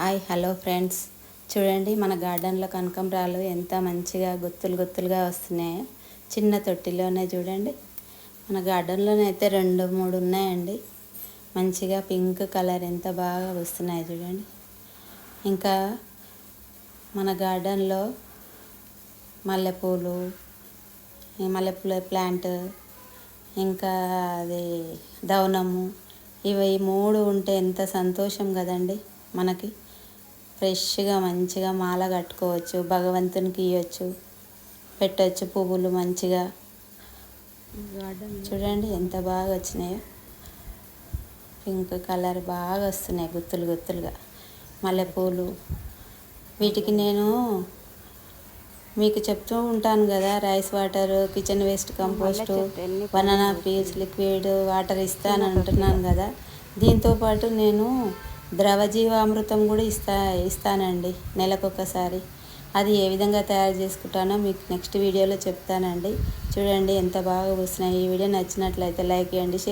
Hi hello friends, చూడండి మన గార్డెన్లో కనకాంబరాలు ఎంత మంచిగా గుత్తులు గుత్తులుగా వస్తున్నాయో. చిన్న తొట్టిలోనే చూడండి, మన గార్డెన్లోనే అయితే 2-3 ఉన్నాయండి. మంచిగా పింక్ కలర్ ఎంత బాగా వస్తున్నాయి చూడండి. ఇంకా మన గార్డెన్లో మల్లెపూలు మల్లెపూల ప్లాంట్, ఇంకా అది దవనము, ఇవి 3 ఉంటే ఎంత సంతోషం కదండి. మనకి ఫ్రెష్గా మంచిగా మాల కట్టుకోవచ్చు, భగవంతునికి ఇవ్వచ్చు, పెట్టచ్చు పువ్వులు మంచిగా. చూడండి ఎంత బాగా వచ్చినాయో, పింక్ కలర్ బాగా వస్తున్నాయి గుత్తులు గుత్తులుగా మల్లెపూలు. వీటికి నేను మీకు చెప్తూ ఉంటాను కదా, rice water, kitchen waste compost, banana peels liquid water ఇస్తాను అంటున్నాను కదా. దీంతోపాటు నేను ద్రవజీవామృతం కూడా ఇస్తానండి నెలకొకసారి. అది ఏ విధంగా తయారు చేసుకుంటానో మీకు నెక్స్ట్ వీడియోలో చెప్తానండి. చూడండి ఎంత బాగా వస్తున్నాయి. ఈ వీడియో నచ్చినట్లయితే లైక్ చేయండి, షేర్